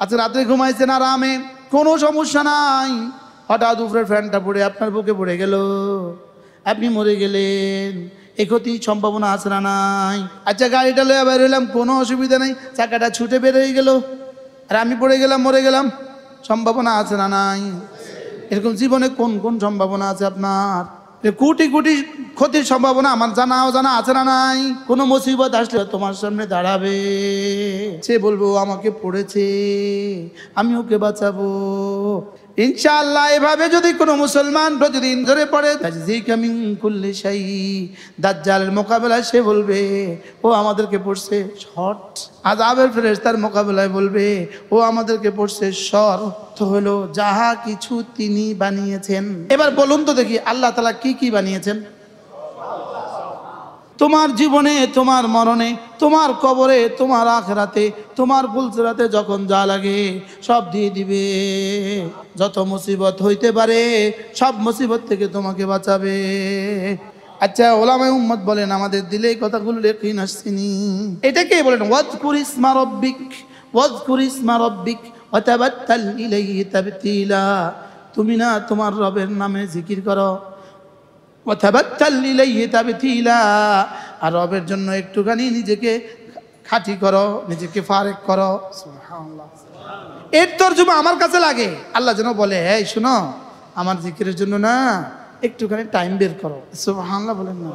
আজকে রাত্রে ঘুমাইছেন আরামে, কোনো সমস্যা নাই। হঠাৎ উপরের ফ্যানটা পড়ে আপনার বুকে পড়ে গেল, আপনি মরে গেলেন, এ ক্ষতির সম্ভাবনা আছে না নাই? আচ্ছা গাড়িটা লয়ে বের হইলাম, কোনো অসুবিধা নেই, চাকাটা ছুটে বের হয়ে গেল, আর আমি পড়ে গেলাম, মরে গেলাম, সম্ভাবনা আছে না নাই? এরকম জীবনে কোন কোন সম্ভাবনা আছে আপনার? কোটি কোটি ক্ষতির সম্ভাবনা আমার জানা অজানা আছে না নাই? কোনো মুসিবত আসলে তোমার সামনে দাঁড়াবে, সে বলবো আমাকে পড়েছে, আমি ওকে বাঁচাবো। ইনশাআল্লাহ এভাবে যদি কোনো মুসলমান প্রতিদিন ধরে পড়ে, দাজ্জালের মোকাবেলায় সে বলবে ও আমাদেরকে পড়ছে শর্ট, আযাবের ফেরেশতার মোকাবেলায় বলবে ও আমাদেরকে পড়ছে শর্ট। হলো যাহা কিছু তিনি বানিয়েছেন। এবার বলুন তো দেখি আল্লাহ তাআলা কি কি বানিয়েছেন? তোমার জীবনে, তোমার মরণে, তোমার কবরে, তোমার আখিরাতে, তোমার ফুলসিরাতে যখন যা লাগে সব দিয়ে দিবে। যত মুসিবত হইতে পারে সব মুসিবত থেকে তোমাকে বাঁচাবে। আচ্ছা ওলামায়ে উম্মত বলেন, আমাদের দিলে এই কথাগুলো ইয়াকিন আসছেনি? এটাকে বলেন ওয়াজকুর ইসমা রাব্বিক, ওয়াজকুর ইসমা রাব্বিক ওয়া তাবাত্তাল ইলাইহি তাবতিলা। তুমি না তোমার রবের নামে জিকির করো, ওয়া তাবাত্তাল ইলাইহি তাবতিলা, আর রবের জন্য একটুখানি নিজেকে খাঁটি করো, নিজেকে ফারেক করো। সুবহানাল্লাহ। এর তরজমা আমার কাছে লাগে, আল্লাহ যেন বলে এই শুনো, আমার জিকিরের জন্য না একটুখানি টাইম বের করো। সুবহানাল্লাহ বলেন না?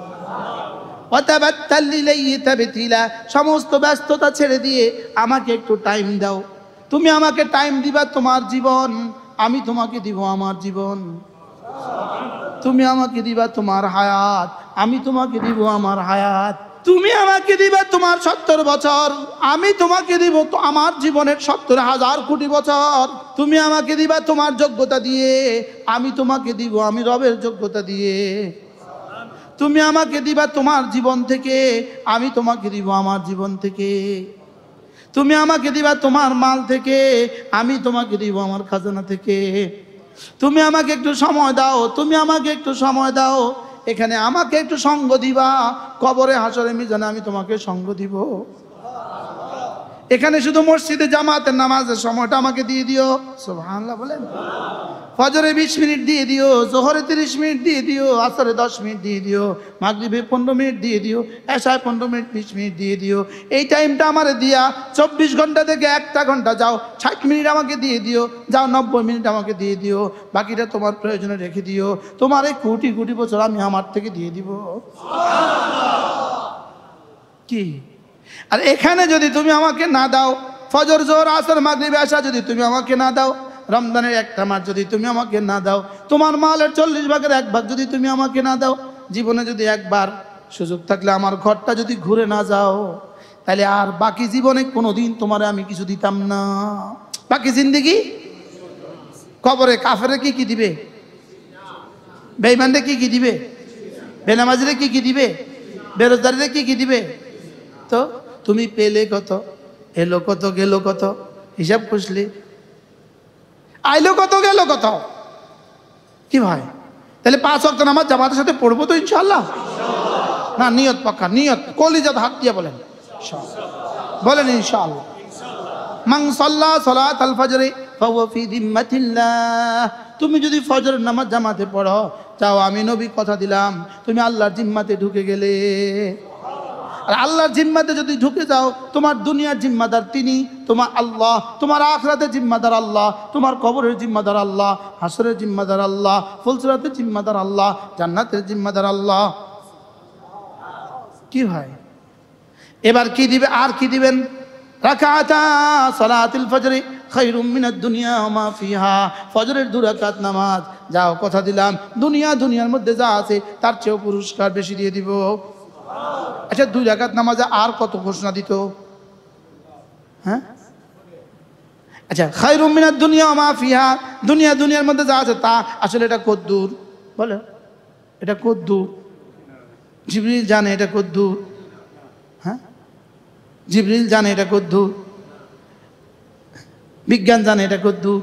ওয়া তাবাত্তাল ইলাইহি তাবতিলা, সমস্ত ব্যস্ততা ছেড়ে দিয়ে আমাকে একটু টাইম দাও। তুমি আমাকে টাইম দিবা তোমার জীবন, আমি তোমাকে দিব আমার জীবন। তুমি আমাকে দিবা তোমার হায়াত, আমি তোমাকে দিব আমার হায়াত। তুমি আমাকে দিবা তোমার 70 বছর, আমি তোমাকে দিব তো আমার জীবনের 70,000 কোটি বছর। তুমি আমাকে দিবা তোমার যোগ্যতা দিয়ে, আমি তোমাকে দিব আমি রবের যোগ্যতা দিয়ে। তুমি আমাকে দিবা তোমার জীবন থেকে, আমি তোমাকে দিব আমার জীবন থেকে। তুমি আমাকে দিবা তোমার মাল থেকে, আমি তোমাকে দিব আমার খাজানা থেকে। তুমি আমাকে একটু সময় দাও, তুমি আমাকে একটু সময় দাও, এখানে আমাকে একটু সঙ্গ দিবা, কবরে হাসরে মিজানে আমি তোমাকে সঙ্গ দিব। এখানে শুধু মসজিদে জামাতের নামাজের সময়টা আমাকে দিয়ে দিও। সুবহানাল্লাহ বলেন। ফজরে 20 মিনিট দিয়ে দিও, জোহরে 30 মিনিট দিয়ে দিও, আসরে 10 মিনিট দিয়ে দিও, মাগরিবে 15 মিনিট দিয়ে দিও, এশায় 15 মিনিট 20 মিনিট দিয়ে দিও। এই টাইমটা আমারে দিয়া 24 ঘন্টা থেকে 1টা ঘন্টা যাও 60 মিনিট আমাকে দিয়ে দিও, যাও 90 মিনিট আমাকে দিয়ে দিও, বাকিটা তোমার প্রয়োজনে রেখে দিও। তোমার এই কোটি কোটি বছর আমি আমার থেকে দিয়ে দিব। কি? আর এখানে যদি তুমি আমাকে না দাও, ফজর জোহর আসর মাগরিব এশা যদি তুমি আমাকে না দাও, রমজানের 1টা মাস যদি তুমি আমাকে না দাও, তোমার মালের 40 ভাগের 1 ভাগ যদি তুমি আমাকে না দাও, জীবনে যদি একবার সুযোগ থাকলে আমার ঘরটা যদি ঘুরে না যাও, তাহলে আর বাকি জীবনে কোনোদিন তোমারে আমি কিছু দিতাম না। বাকি জিন্দেগি কবরে কাফেরে কি কি দিবে, বেঈমানরে কি কি দিবে, বেনামাজিরে কি কি দিবে, বেরোজগারিরে কি কি দিবে। তো তুমি পেলে কত, এলো কত, গেল কত, হিসাব খুঁজলি, আইলো কত, গেল কত। কি ভাই, তাহলে 5 ওয়াক্ত নামাজ জামাতের সাথে পড়বো তো ইনশাআল্লাহ? না, নিয়ত পাক্কা, নিয়ত কলিজাত হাত দিয়ে বলেন বলেন ইনশাআল্লাহ। মান সাল্লা সালাতাল ফজরি ফাহুয়া ফি যিম্মাতিল্লাহ। তুমি যদি ফজরের নামাজ জামাতে পড়ো, যাও আমি নবী কথা দিলাম তুমি আল্লাহর জিম্মাতে ঢুকে গেলে। আর আল্লাহর জিম্মাতে যদি ঢুকে যাও, তোমার দুনিয়ার জিম্মাদার তিনি, তোমার আল্লাহ, তোমার আখিরাতের জিম্মাদার আল্লাহ, তোমার কবরের জিম্মাদার আল্লাহ, হাসরের জিম্মাদার আল্লাহ, ফুলসিরাতের জিম্মাদার আল্লাহ, জান্নাতের জিম্মাদার আল্লাহ। কি ভাই, এবার কি দিবে, আর কি দিবেন? রাকাতা সালাতুল ফজরি খায়রুম মিনাদ দুনিয়া ওয়া মা ফিহা। ফজরের 2 রাকাত নামাজ, যাও কথা দিলাম দুনিয়ার মধ্যে যা আছে তার চেয়েও পুরস্কার বেশি দিয়ে দিব। আচ্ছা 2 রাকাত নামাজে আর কত ঘোষণা দিত? হ্যাঁ, আচ্ছা খায়রুম মিনাদ দুনিয়া ওয়া মা ফিহা, দুনিয়ার মধ্যে যা আছে তা আসলে এটা কদ্দূর বলে, এটা কদ্দূর? জিবরিল জানে এটা কদ্দূর? হ্যাঁ, জিবরিল জানে এটা কদ্দূর? বিজ্ঞান জানে এটা কদ্দূর?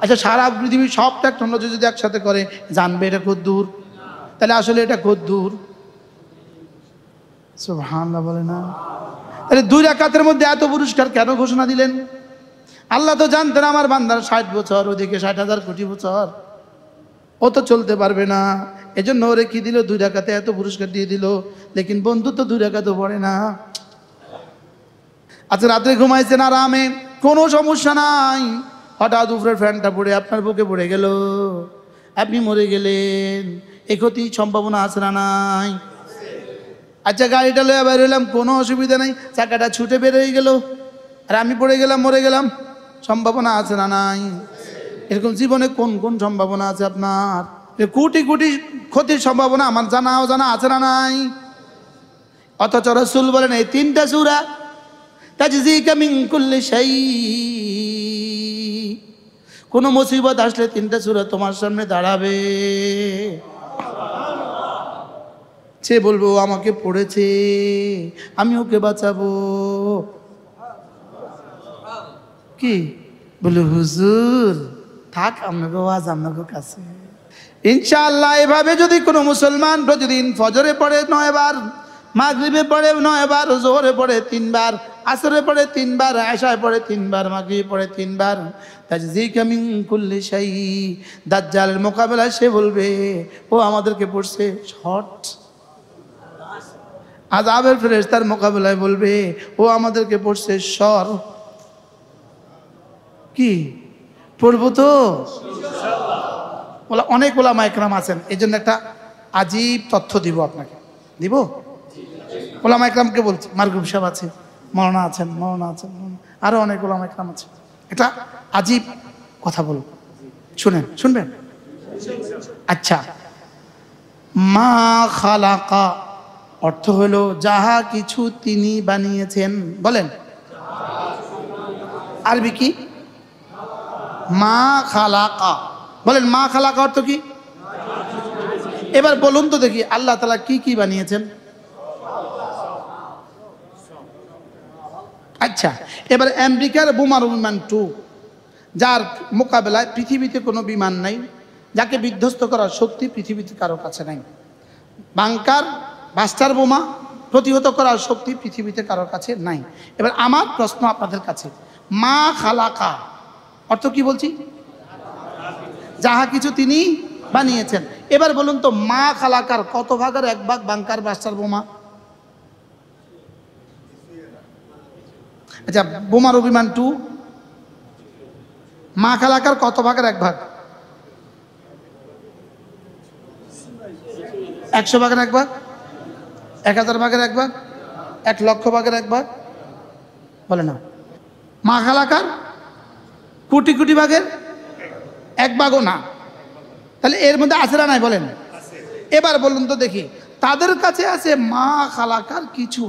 আচ্ছা সারা পৃথিবীর সব টেকনোলজি যদি একসাথে করে জানবে এটা কদ্দূর? তাহলে আসলে এটা কদ্দূর? সুবহানাল্লাহ বলে না? তাহলে 2 রাকাতের মধ্যে এত পুরস্কার কেন ঘোষণা দিলেন? আল্লাহ তো জানতেন আমার বান্দার 60 বছর, ওদিকে 60,000 কোটি বছর, ও তো চলতে পারবে না। এজন্য ওরে কি দিল? 2 রাকাতে এত পুরস্কার দিয়ে দিল। লেকিন বন্ধু তো 2 রাকাতও পড়ে না। আচ্ছা, রাত্রে ঘুমাইছেন আরামে, কোনো সমস্যা নাই। হঠাৎ উপরের ফ্যানটা পড়ে আপনার বুকে পড়ে গেল, আপনি মরে গেলেন। এই ক্ষতির সম্ভাবনা আছে না নাই? আচ্ছা, গাড়িটা লয়ে বের হইলাম, কোনো অসুবিধা নেই, চাকাটা ছুটে বের হয়ে গেল, আর আমি পড়ে গেলাম, মরে গেলাম। সম্ভাবনা আছে না নাই? এরকম জীবনে কোন কোন সম্ভাবনা আছে আপনার? কোটি কোটি ক্ষতির সম্ভাবনা আমার জানা আছে না নাই? অথচ রাসূল বলেন এই 3টা সূরা তাজজিকা মিন কুল্লি শাই, কোন মুসিবত আসলে 3টা সূরা তোমার সামনে দাঁড়াবে। সে বলবো আমাকে পড়েছে, আমি ওকে বাঁচাবো। কি বলে হুজুর থাক, আপনাকে ওয়াজ আপনাকে কাছে। ইনশাআল্লাহ এভাবে যদি কোনো মুসলমান প্রতিদিন ফজরে পড়ে 9 বার, মাগরিবে পড়ে 9 বার, জোহরে পড়ে 3 বার, আসরে পড়ে 3 বার, এশায় পড়ে 3 বার, মাগরিবে পড়ে 3 বার, তাজজিকা মিন কুল্লি শাই, দাজ্জালের মোকাবেলায় সে বলবে ও আমাদেরকে পড়ছে শর্ট। আযাবের ফেরেশতার মোকাবেলায় বলবে ও আমাদেরকে পড়ছে সর। কি পড়বো তো বলা। অনেক ওলামা একরাম আছেন, এই জন্য একটা আজীব তথ্য দিব আপনাকে। দিব? ওলামা একরামকে বলছি, মারগুব সাহেব আছে, মৌলানা আছেন, আরো অনেক ওলামা একরাম আছে। এটা আজীব কথা বলবো, শুনবেন? আচ্ছা, মা খালাকা অর্থ হলো যাহা কিছু তিনি বানিয়েছেন। বলেন আরবি কি? মা খালাকা। বলেন মা খালাকা অর্থ কি? এবার বলুন তো দেখি আল্লাহ তাআলা কি কি বানিয়েছেন? আচ্ছা, এবার আমেরিকার বোমারু বিমান 2, যার মোকাবেলায় পৃথিবীতে কোনো বিমান নাই, যাকে বিধ্বস্ত করার শক্তি পৃথিবীতে কারো কাছে নাই। বাস্টার বোমা প্রতিহত করার শক্তি পৃথিবীতে কারোর কাছে নাই। এবার আমার প্রশ্ন আপনাদের কাছে, মা খালাকা অর্থ কি বলছি? যাহা কিছু তিনি বানিয়েছেন। এবার বলুন তো মা খালাকার কত ভাগের 1 ভাগ বাংকার বাস্টার বোমা? আচ্ছা, বোমার বিমান 2 মা খালাকার কত ভাগের 1 ভাগ? 100 ভাগের 1 ভাগ, 1000 ভাগের 1 ভাগ, 1 লক্ষ ভাগের 1 ভাগ? বলে না। মা খালাকার কোটি কোটি ভাগের 1 ভাগও না। তাহলে এর মধ্যে আছে না নাই বলেন? এবার বলুন তো দেখি, তাদের কাছে আছে মা খালাকার কিছু,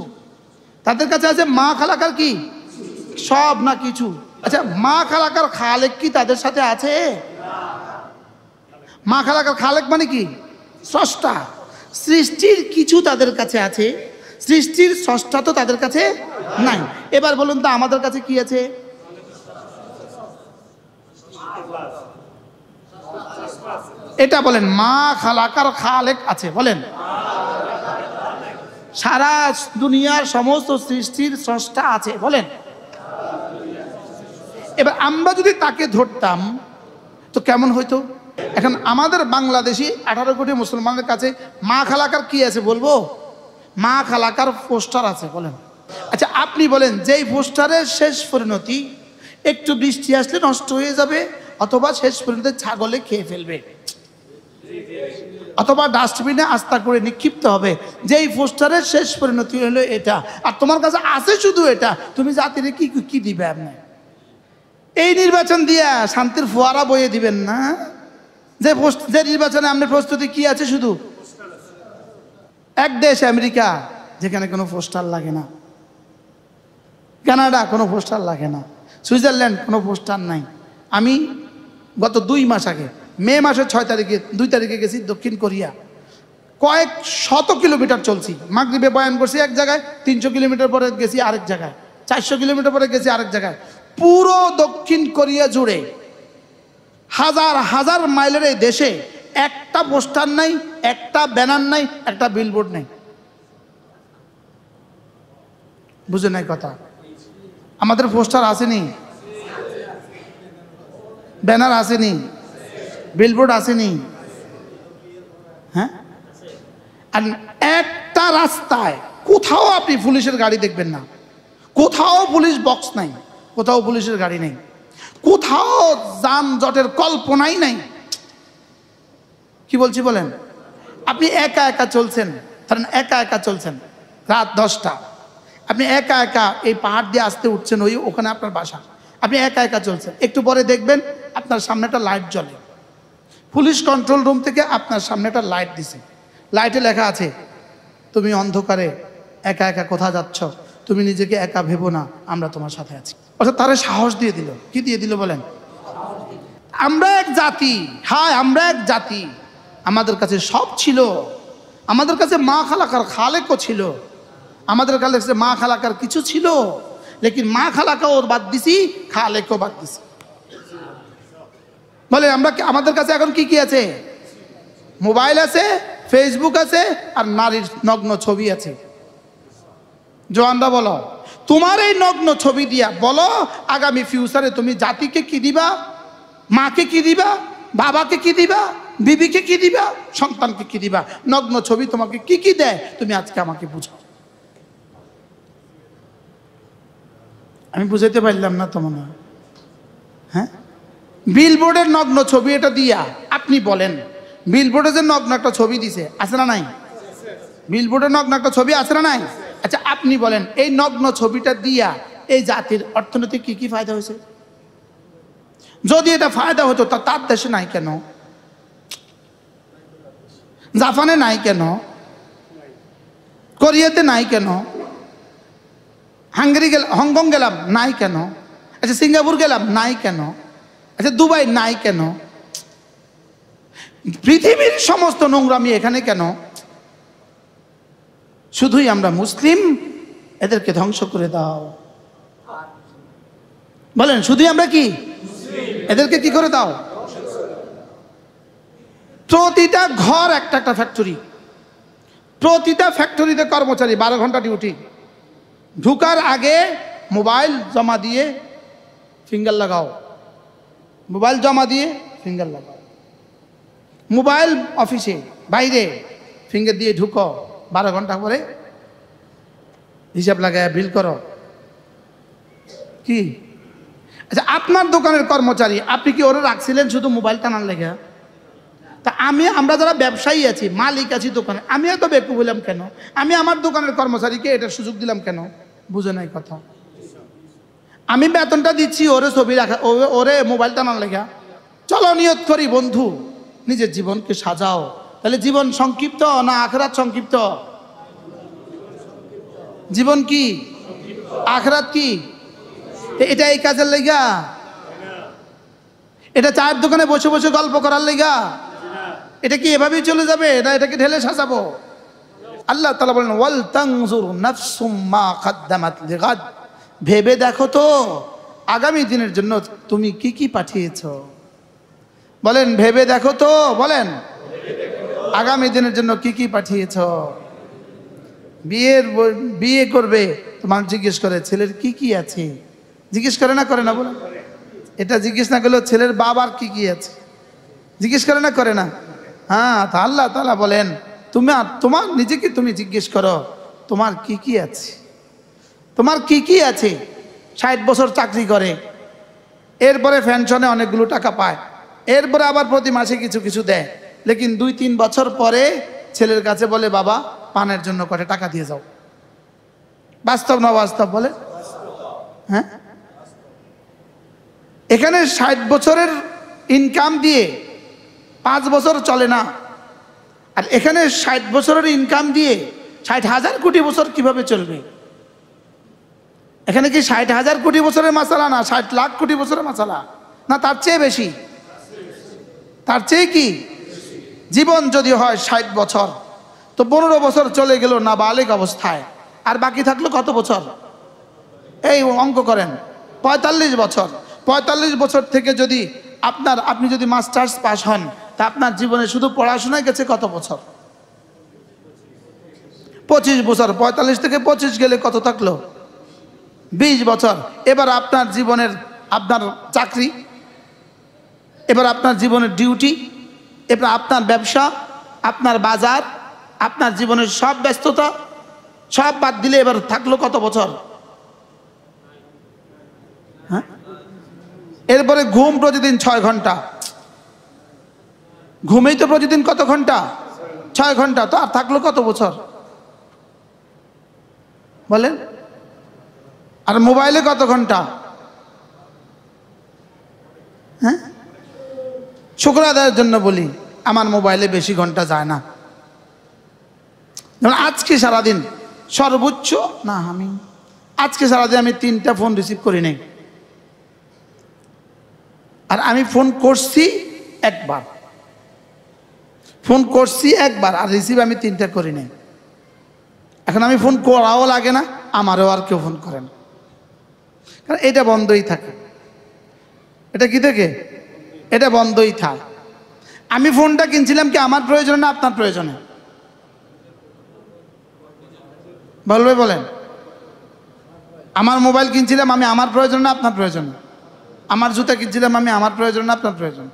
তাদের কাছে আছে মা খালাকার কি সব না কিছু। আচ্ছা, মা খালাকার খালেক কি তাদের সাথে আছে? মা খালাকার খালেক মানে কি? স্রষ্টা। সৃষ্টির কিছু তাদের কাছে আছে, সৃষ্টির স্রষ্টা তো তাদের কাছে নাই। এবার বলুন তো আমাদের কাছে কি আছে? এটা বলেন মা খালাকার খালেক আছে। বলেন সারা দুনিয়ার সমস্ত সৃষ্টির স্রষ্টা আছে। বলেন এবার আমরা যদি তাকে ধরতাম তো কেমন হইতো? এখন আমাদের বাংলাদেশি 18 কোটি মুসলমানের কাছে মা খালাকার কি আছে বলবো? মা খালাকার পোস্টার আছে। বলেন আচ্ছা, আপনি বলেন যেই পোস্টারের শেষ পরিণতি একটু বৃষ্টি আসলে নষ্ট হয়ে যাবে, অথবা শেষ পরিণতি ছাগলে খেয়ে ফেলবে, অথবা ডাস্টবিনে আস্তা করে নিক্ষিপ্ত হবে, যেই পোস্টারের শেষ পরিণতি হলো এটা, আর তোমার কাছে আছে শুধু এটা, তুমি জাতিরে কি কি দিবে? আপনি এই নির্বাচন দিয়া শান্তির ফোয়ারা বইয়ে দিবেন না? যে নির্বাচনে আপনার প্রস্তুতি কি আছে? শুধু এক দেশ আমেরিকা, যেখানে কোনো পোস্টার লাগে না, কানাডা কোনো পোস্টার লাগে না, সুইজারল্যান্ড কোনো পোস্টার নাই। আমি গত 2 মাস আগে মে মাসের 2 তারিখে গেছি দক্ষিণ কোরিয়া। কয়েক শত কিলোমিটার চলছি, মাগরিবে বয়ান করছি এক জায়গায়, 300 কিলোমিটার পরে গেছি আরেক জায়গায়, 400 কিলোমিটার পরে গেছি আরেক জায়গায়। পুরো দক্ষিণ কোরিয়া জুড়ে হাজার হাজার মাইলের এই দেশে একটা পোস্টার নাই, একটা ব্যানার নাই, একটা বিলবোর্ড নেই। বুঝে নাই কথা? আমাদের পোস্টার আসেনি, ব্যানার আসেনি, বিলবোর্ড আসেনি, হ্যাঁ? আর একটা রাস্তায় কোথাও আপনি পুলিশের গাড়ি দেখবেন না, কোথাও পুলিশ বক্স নাই, কোথাও পুলিশের গাড়ি নেই, কোথাও যানজটের কল্পনাই নাই। কি বলছি বলেন? আপনি একা একা চলছেন, ধরেন একা একা চলছেন, রাত 10টা, আপনি একা একা এই পাহাড় দিয়ে আসতে উঠছেন, ওখানে আপনার বাসা, আপনি একা একা চলছেন, একটু পরে দেখবেন আপনার সামনে একটা লাইট জ্বলে, পুলিশ কন্ট্রোল রুম থেকে আপনার সামনে একটা লাইট দিছে, লাইটে লেখা আছে তুমি অন্ধকারে একা একা কোথা যাচ্ছ, তুমি নিজেকে একা ভেবো না, আমরা তোমার সাথে আছি। অর্থাৎ তারা সাহস দিয়ে দিল। কি দিয়ে দিল বলেন? আমরা এক জাতি, হ্যাঁ আমরা এক জাতি, আমাদের কাছে সব ছিল, আমাদের কাছে মা খালাকার খালেকও ছিল, আমাদের কাছে মা খালাকার কিছু ছিল, লেকিন মা খালাকাও বাদ দিছি, খালেকও বাদ দিছি। বলে আমরা, আমাদের কাছে এখন কি কি আছে? মোবাইল আছে, ফেসবুক আছে, আর নারীর নগ্ন ছবি আছে। জোয়ানরা বলো, তোমার এই নগ্ন ছবি দিয়া বলো আগামী ফিউচারে তুমি জাতিকে কি দিবা, মাকে কি দিবা, বাবাকে কি দিবা, বিবিকে কি দিবা, সন্তানকে কি দিবা? নগ্ন ছবি তোমাকে কি কি দেয় তুমি আজকে আমাকে বুঝাও। আমি বুঝাইতে পারলাম না তো মনে হয়, হ্যাঁ? বিলবোর্ডের নগ্ন ছবি এটা দিয়া আপনি বলেন, বিলবোর্ডে যে নগ্ন একটা ছবি দিছে আছে না নাই? বিলবোর্ডের নগ্ন একটা ছবি আছে না নাই? আচ্ছা আপনি বলেন এই নগ্ন ছবিটা দিয়া এই জাতির অর্থনৈতিক কি কি ফায়দা হয়েছে? যদি এটা ফায়দা হতো তা তার দেশে নাই কেন, জাপানে নাই কেন, কোরিয়াতে নাই কেন, হাঙ্গেরি গেলাম, হংকং গেলাম নাই কেন, আচ্ছা সিঙ্গাপুর গেলাম নাই কেন, আচ্ছা দুবাই নাই কেন? পৃথিবীর সমস্ত নোংরামি এখানে কেন? শুধুই আমরা মুসলিম, এদেরকে ধ্বংস করে দাও। বলেন শুধুই আমরা কি, এদেরকে কি করে দাও? প্রতিটা ঘর একটা একটা ফ্যাক্টরি, প্রতিটা ফ্যাক্টরিতে কর্মচারী 12 ঘন্টা ডিউটি, ঢুকার আগে মোবাইল জমা দিয়ে ফিঙ্গার লাগাও, মোবাইল জমা দিয়ে ফিঙ্গার লাগাও, মোবাইল অফিসে বাইরে ফিঙ্গার দিয়ে ঢুকো, 12 ঘন্টা পরে হিসাব লাগায় বিল করো। কি? আচ্ছা আপনার দোকানের কর্মচারী আপনি কি ওরা রাখছিলেন শুধু মোবাইল টানার লেগে? তা আমরা যারা ব্যবসায়ী আছি, মালিক আছি দোকানে, আমি এত বেকু বললাম কেন? আমি আমার দোকানের কর্মচারীকে এটার সুযোগ দিলাম কেন? বুঝে নাই কথা। আমি বেতনটা দিচ্ছি ওরে ছবি রাখা, ওরে মোবাইল টানার লেগা। চলো নিয়ত করি বন্ধু, নিজের জীবনকে সাজাও। তাহলে জীবন সংক্ষিপ্ত না আখিরাত সংক্ষিপ্ত? জীবন কি, আখিরাত কি? এটা এই কাজের লেগা? এটা চায়ের দোকানে বসে বসে গল্প করার লেগা? এটা কি এভাবেই চলে যাবে না এটাকে ঢেলে সাজাবো? আল্লাহ তাআলা বলেন ওয়াল তানজুর নাফসুম মা কদ্দামাত লিগাদ, ভেবে দেখো তো আগামী দিনের জন্য তুমি কি কি পাঠিয়েছো। বলেন ভেবে দেখো তো, বলেন আগামী দিনের জন্য কি কি পাঠিয়েছো। বিয়ে করবে তোমার জিজ্ঞেস করে ছেলের কি কি আছে, জিজ্ঞেস করে না করে না? বলেন এটা জিজ্ঞেস না করলেও ছেলের বাবার কি কি আছে জিজ্ঞেস করে না করে না? হ্যাঁ, তা আল্লাহ তাআলা বলেন তোমার নিজেকে তুমি জিজ্ঞেস করো তোমার কি কি আছে, তোমার কি কি আছে। 60 বছর চাকরি করে, এরপরে পেনশনে অনেকগুলো টাকা পায়, এরপরে আবার প্রতি মাসে কিছু কিছু দেয়, লেকিন 2-3 বছর পরে ছেলের কাছে বলে বাবা পানের জন্য কত টাকা দিয়ে যাও। বাস্তব না বাস্তব বলে? হ্যাঁ, এখানে 60 বছরের ইনকাম দিয়ে 5 বছর চলে না, আর এখানে 60 বছরের ইনকাম দিয়ে 60,000 কোটি বছর কিভাবে চলবে? এখানে কি 60,000 কোটি বছরের মাসালা না 60 লাখ কোটি বছরের মাসালা, না তার চেয়ে বেশি? তার চেয়ে কি? জীবন যদি হয় 60 বছর, তো 15 বছর চলে গেল নাবালিগ অবস্থায়, আর বাকি থাকলো কত বছর? এই অঙ্ক করেন, 45 বছর। 45 বছর থেকে যদি আপনি যদি মাস্টার্স পাস হন, তা আপনার জীবনে শুধু পড়াশোনায় গেছে কত বছর? 25 বছর। 45 থেকে 25 গেলে কত থাকলো? 20 বছর। এবার আপনার জীবনের আপনার চাকরি, এবার আপনার জীবনের ডিউটি, এবার আপনার ব্যবসা, আপনার বাজার, আপনার জীবনের সব ব্যস্ততা সব বাদ দিলে এবার থাকলো কত বছর? হ্যাঁ, এরপরে ঘুম প্রতিদিন 6 ঘন্টা, ঘুমেই তো প্রতিদিন কত ঘন্টা? 6 ঘন্টা। তো আর থাকলো কত বছর বলেন? আর মোবাইলে কত ঘন্টা? হ্যাঁ, শুকর আদায়ের জন্য বলি আমার মোবাইলে বেশি ঘন্টা যায় না। যেমন আজকে সারাদিন সর্বোচ্চ না, আমি আজকে সারাদিন আমি 3টা ফোন রিসিভ করি নাই, আর আমি ফোন করছি একবার, ফোন করছি একবার, আর রিসিভ আমি 3টা করি নাই। এখন আমি ফোন করাও লাগে না, আমারও আর কেউ ফোন করে না, কারণ এটা বন্ধই থাকে। এটা কি থাকে? এটা বন্ধই থাকে। আমি ফোনটা কিনছিলাম কি আমার প্রয়োজনে না আপনার প্রয়োজনে? বলবে বলেন। আমার মোবাইল কিনছিলাম আমি আমার প্রয়োজন না আপনার প্রয়োজন? আমার জুতা কিনছিলাম আমি আমার প্রয়োজন না আপনার প্রয়োজন?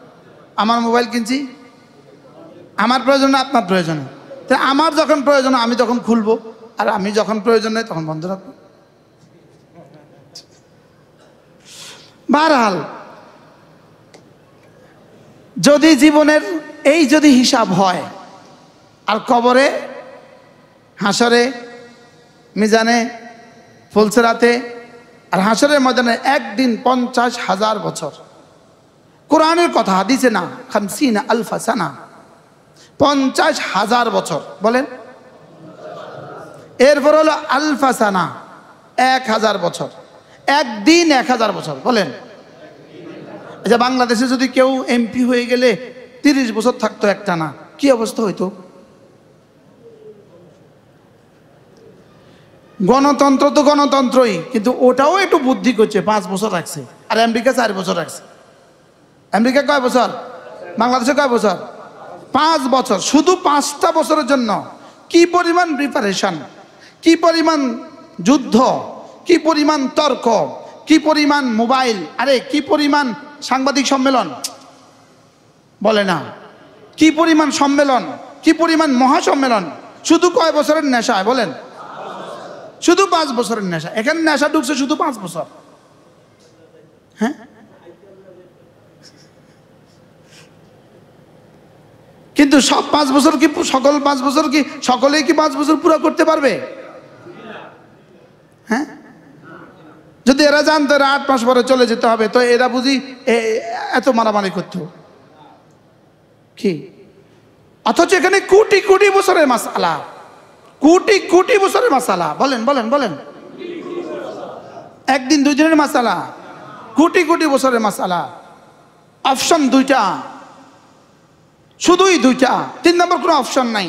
আমার মোবাইল কিনছি আমার প্রয়োজন না আপনার প্রয়োজনে? তো আমার যখন প্রয়োজন আমি তখন খুলবো, আর আমি যখন প্রয়োজন নেই তখন বন্ধ রাখবো। বারহাল যদি জীবনের এই যদি হিসাব হয়, আর কবরে, হাসরে, মিজানে, ফুলসেরাতে আর হাসরের ময়দানে একদিন 50,000 বছর। কোরআনের কথা, হাদিসে না, 50 আলফা সানা, 50,000 বছর। বলেন। এরপর হলো আলফা সানা, 1000 বছর। একদিন 1000 বছর। বলেন। আচ্ছা, বাংলাদেশে যদি কেউ এমপি হয়ে গেলে 30 বছর থাকতো একটানা, কি অবস্থা হইতো? গণতন্ত্র তো গণতন্ত্রই, কিন্তু ওটাও একটু বুদ্ধি করছে, 5 বছর রাখছে, আর আমেরিকা 4 বছর রাখছে। আমেরিকা কয় বছর? বাংলাদেশে কয় বছর? 5 বছর। শুধু 5টা বছরের জন্য কি পরিমাণ প্রিপারেশন, কি পরিমাণ যুদ্ধ, কি পরিমাণ তর্ক, কি পরিমাণ মোবাইল, আরে কি পরিমাণ সাংবাদিক সম্মেলন, বলে না, কি পরিমাণ সম্মেলন, কি পরিমাণ মহাসম্মেলন, শুধু কয় বছরের নেশায়? বলেন। শুধু 5 বছরের নেশা। এখানে নেশা ঢুকছে শুধু 5 বছর। হ্যাঁ, কিন্তু সব 5 বছর কি সকল 5 বছর কি সকলেই কি 5 বছর পুরো করতে পারবে? হ্যাঁ, যদি এরা জানতো এরা 8 মাস পরে চলে যেতে হবে, তো এরা বুঝি এত মারামারি করতো কি? অথচ এখানে কোটি কোটি বছরের মাসআলা, কোটি কোটি বছরের মাসআলা। বলেন বলেন বলেন। একদিন 2 দিনের মাসআলা, কোটি কোটি বছরের মাসআলা। অপশন 2টা, শুধুই 2টা, 3 নম্বর কোনো অপশন নাই।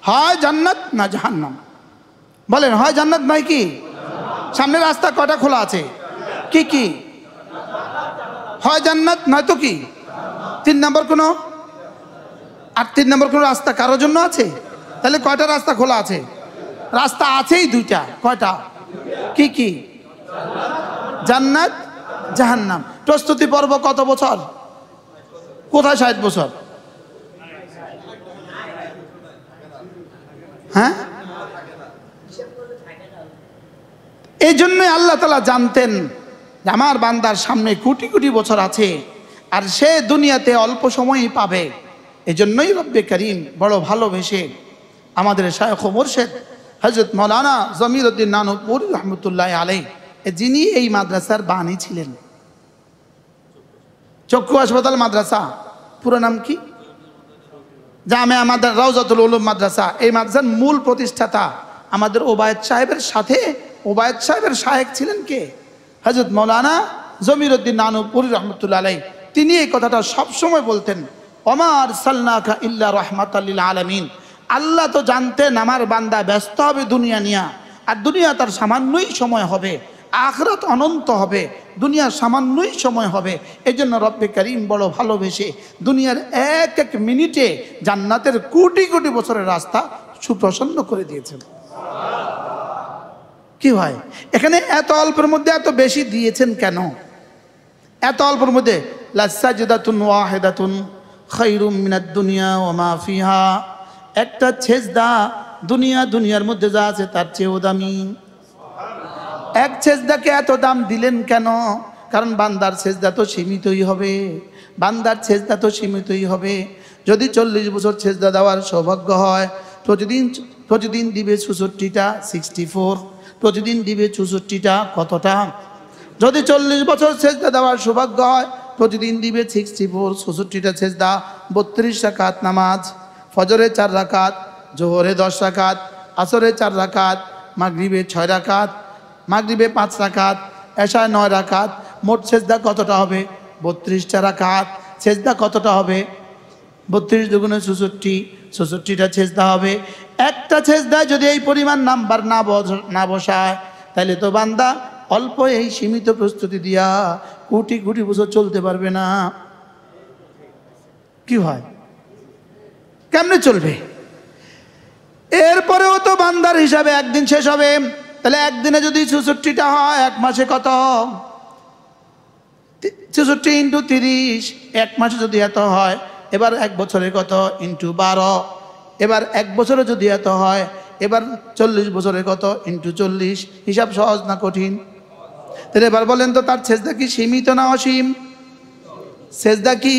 হয় জান্নাত না জাহান্নাম। বলেন, হয় জান্নাত নয় কি? সামনের রাস্তা কয়টা খোলা আছে? কি কি? হয় জান্নাত নয়তো কি? 3 নম্বর কোনো, আর 3 নম্বর কোনো রাস্তা কারোর জন্য আছে? তাহলে কয়টা রাস্তা খোলা আছে? রাস্তা আছেই 2টা। কয়টা? কি কি? জান্নাত, জাহান্নাম। প্রস্তুতি পর্ব কত বছর? কোথায় 60 বছর? হ্যাঁ, এই জন্যই আল্লাহ তাআলা জানতেন যে আমার বান্দার সামনে কোটি কোটি বছর আছে, আর সে দুনিয়াতে অল্প সময়ই পাবে। এই জন্যই রব্বে করিম বড় ভালোবেসে আমাদের শায়খ ও মুর্শিদ হযরত মাওলানা জমিরউদ্দিন নানুপুরি রহমতুল্লাহ আলাইহি, যিনি এই মাদ্রাসার বাণী ছিলেন। চক্ষু হাসপাতাল মাদ্রাসা পুরো নাম কি? জামিয়া আমাদের রাউজাতুল উলুম মাদ্রাসা। এই মাদ্রাসার মূল প্রতিষ্ঠাতা আমাদের ওবায়েদ সাহেবের সাথে, ওবায়েদ সাহেবের শায়েখ ছিলেন কে? হযরত মাওলানা জমিরউদ্দিন নানুপুরি রহমতুল্লাহ আলাইহি। তিনি এই কথাটা সবসময় বলতেন, ওমা আরসালনাকা ইল্লা রাহমাতাল লিল আলামিন। আল্লাহ তো জানতেন আমার বান্দা ব্যস্ত হবে দুনিয়া নিয়া, আর দুনিয়া তার সামান্যই সময় হবে, আখিরাত অনন্ত হবে, দুনিয়ার সামান্যই সময় হবে। এই জন্য রব্বে করিম বড় ভালোবেসে দুনিয়ার এক এক মিনিটে জান্নাতের কোটি কোটি বছরের রাস্তা সুপ্রসন্ন করে দিয়েছেন। কি হয় এখানে এত অল্পের মধ্যে এত বেশি দিয়েছেন কেন? এত অল্পের মধ্যে লাসাজদাতুন ওয়াহিদাতুন খায়রুম মিনাদ দুনিয়া ওয়া মা ফিহা, একটা সেজদা দুনিয়ার মধ্যে যা আছে তার চেয়েও দামি। এক সেজদাকে এত দাম দিলেন কেন? কারণ বান্দার সেজদা তো সীমিতই হবে, বান্দার সেজদা তো সীমিতই হবে। যদি 40 বছর সেজদা দেওয়ার সৌভাগ্য হয়, প্রতিদিন দিবে 64টা, 64, প্রতিদিন দিবে 64টা, কতটা? যদি 40 বছর সেজদা দেওয়ার সৌভাগ্য হয়, প্রতিদিন দিবে 64, 64টা সেজদা, 32 রাকাত নামাজ, ফজরে 4 রাকাত, জোহরে 10 রাকাত, আসরে 4 রাকাত, মাগরিবে 6 রাকাত, মাগরিবে 5 রাকাত, এশায় 9 রাকাত, মোট সেজদা কতটা হবে? 32টা রাকাত। সেজদা কতটা হবে? 32 দুগুণে 64, 64টা সেজদা হবে। একটা সেজদায় যদি এই পরিমাণ নাম্বার না বসায়, তাহলে তো বান্দা অল্প এই সীমিত প্রস্তুতি দিয়া কোটি কোটি বছর চলতে পারবে না। কি হয়? কেমনে চলবে? এরপরেও তো বান্দার হিসাবে একদিন শেষ হবে। তাহলে একদিনে যদি 64টা হয়, এক মাসে কত? 64 ইন্টু 30, এক মাসে যদি এত হয়, এবার এক বছরে কত? ইন্টু 12, এবার এক বছরে যদি এত হয়, এবার 40 বছরে কত? ইন্টু 40। হিসাব সহজ না কঠিন? তাহলে এবার বলেন তো, তার সেজদা কি সীমিত না অসীম? সেজদা কি?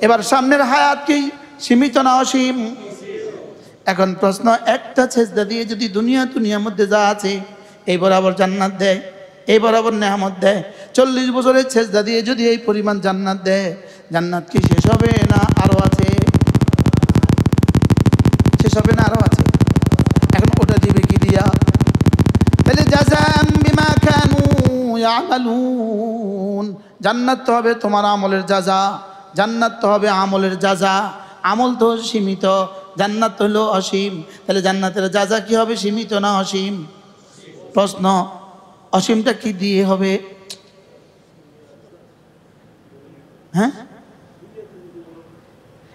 এবার সামনের হায়াত কি সীমিত না অসীম? এখন প্রশ্ন, একটা সেজদা দিয়ে যদি দুনিয়ার মধ্যে যা আছে এই বরাবর জান্নাত দেয়, এই বরাবর নেয়ামত দেয়, 40 বছরের সেজদা দিয়ে যদি এই পরিমাণ জান্নাত দেয়, জান্নাত কি শেষ হবে না আরো আছে? শেষ হবে না আরো আছে? এখন ওটা দিবে কি দিয়া? তাহলে জাযাম বিমা কানু ইয়ামালুন, জান্নাত তো হবে তোমার আমলের জাযা, জান্নাত তো হবে আমলের জাযা। আমল তো সীমিত, জান্নাত হলো অসীম। তাহলে জান্নাতের জাযা কি হবে? সীমিত না অসীম? প্রশ্ন, অসীমটা কি দিয়ে হবে? হ্যাঁ,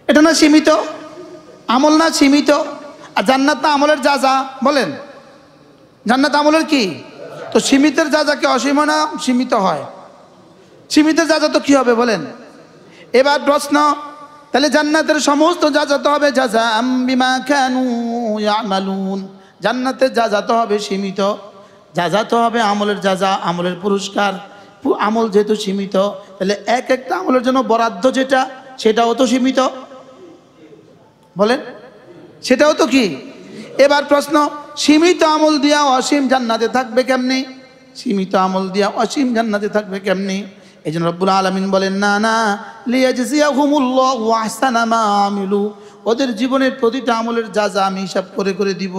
এটা না সীমিত? আমল না সীমিত? আর জান্নাত না আমলের জাযা? বলেন, জান্নাত আমলের কি? তো সীমিতের জাযা কি অসীম না সীমিত হয়? সীমিতের জাযা তো কি হবে বলেন? এবার প্রশ্ন, তাহলে জান্নাতের সমস্ত জাযা তো হবে জাযাম বিমা কানু ইয়ামালুন, জান্নাতের জাযা তো হবে সীমিত, জাযা তো হবে আমলের জাযা, আমলের পুরস্কার। আমল যেহেতু সীমিত, তাহলে এক একটা আমলের জন্য বরাদ্দ যেটা, সেটাও তো সীমিত। বলেন, সেটাও তো কি? এবার প্রশ্ন, সীমিত আমল দিয়া অসীম জান্নাতে থাকবে কেমনে? সীমিত আমল দিয়া অসীম জান্নাতে থাকবে কেমনে? এই জন্য রব্বুল আলামিন বলেন, না না, লিয়াজজিয়াহুমুল্লাহু আহসানা মা আমিলু, ওদের জীবনের প্রতিটা আমলের জাযা আমি হিসাব করে করে দিব।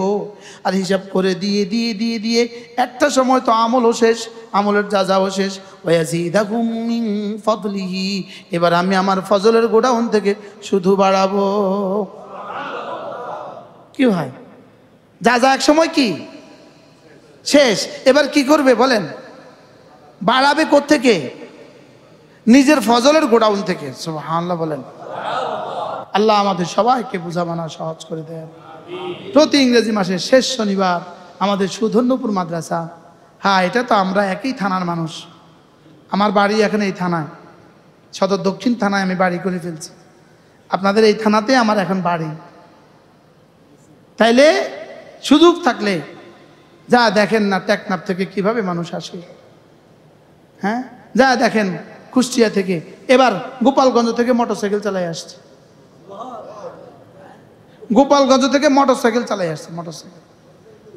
আর হিসাব করে দিয়ে একটা সময় তো আমলও শেষ, আমলের জাযাও শেষ। ওয়ায়াজিদাহুম মিন ফাদলিহি, এবার আমি আমার ফজলের গোডাউন থেকে শুধু বাড়াবো। কি হয়? জাযা এক সময় কি শেষ, এবার কি করবে বলেন? বাড়াবে কোত্থেকে? নিজের ফজলের গোডাউন থেকে। সুবহানাল্লাহ বলেন। আল্লাহ আমাদের সবাইকে বুঝাবানা সহজ করে দেন। প্রতি ইংরেজি মাসের শেষ শনিবার আমাদের সুধন্যপুর মাদ্রাসা, হ্যাঁ এটা তো আমরা একই থানার মানুষ, আমার বাড়ি এখানে এই থানায়, সদর দক্ষিণ থানায় আমি বাড়ি করে ফেলছি, আপনাদের এই থানাতে আমার এখন বাড়ি। তাইলে সুযোগ থাকলে যা দেখেন না টেকনাফ থেকে কিভাবে মানুষ আসে, হ্যাঁ যা দেখেন কুষ্টিয়া থেকে, এবার গোপালগঞ্জ থেকে মোটরসাইকেল চালাই আসছে, গোপালগঞ্জ থেকে মোটরসাইকেল চালাই আসছে, মোটরসাইকেল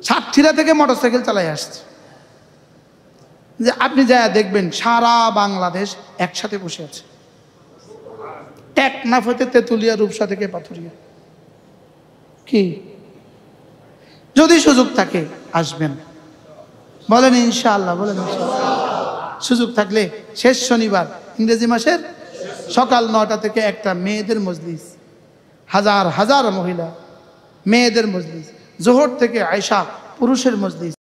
সাতক্ষীরা থেকে মোটরসাইকেল চালাই আসছে। যে আপনি যা দেখবেন সারা বাংলাদেশ একসাথে বসে আছে, টেকনাফ হতে তেঁতুলিয়া, রূপসা থেকে পাথুরিয়া। কি যদি সুযোগ থাকে আসবেন, বলেন ইনশাআল্লাহ, বলেন ইনশাআল্লাহ। সুযোগ থাকলে শেষ শনিবার ইংরেজি মাসের সকাল 9টা থেকে একটা মেয়েদের মজলিস, হাজার হাজার মহিলা মেয়েদের মজলিস, জোহর থেকে আয়শা পুরুষের মজলিস।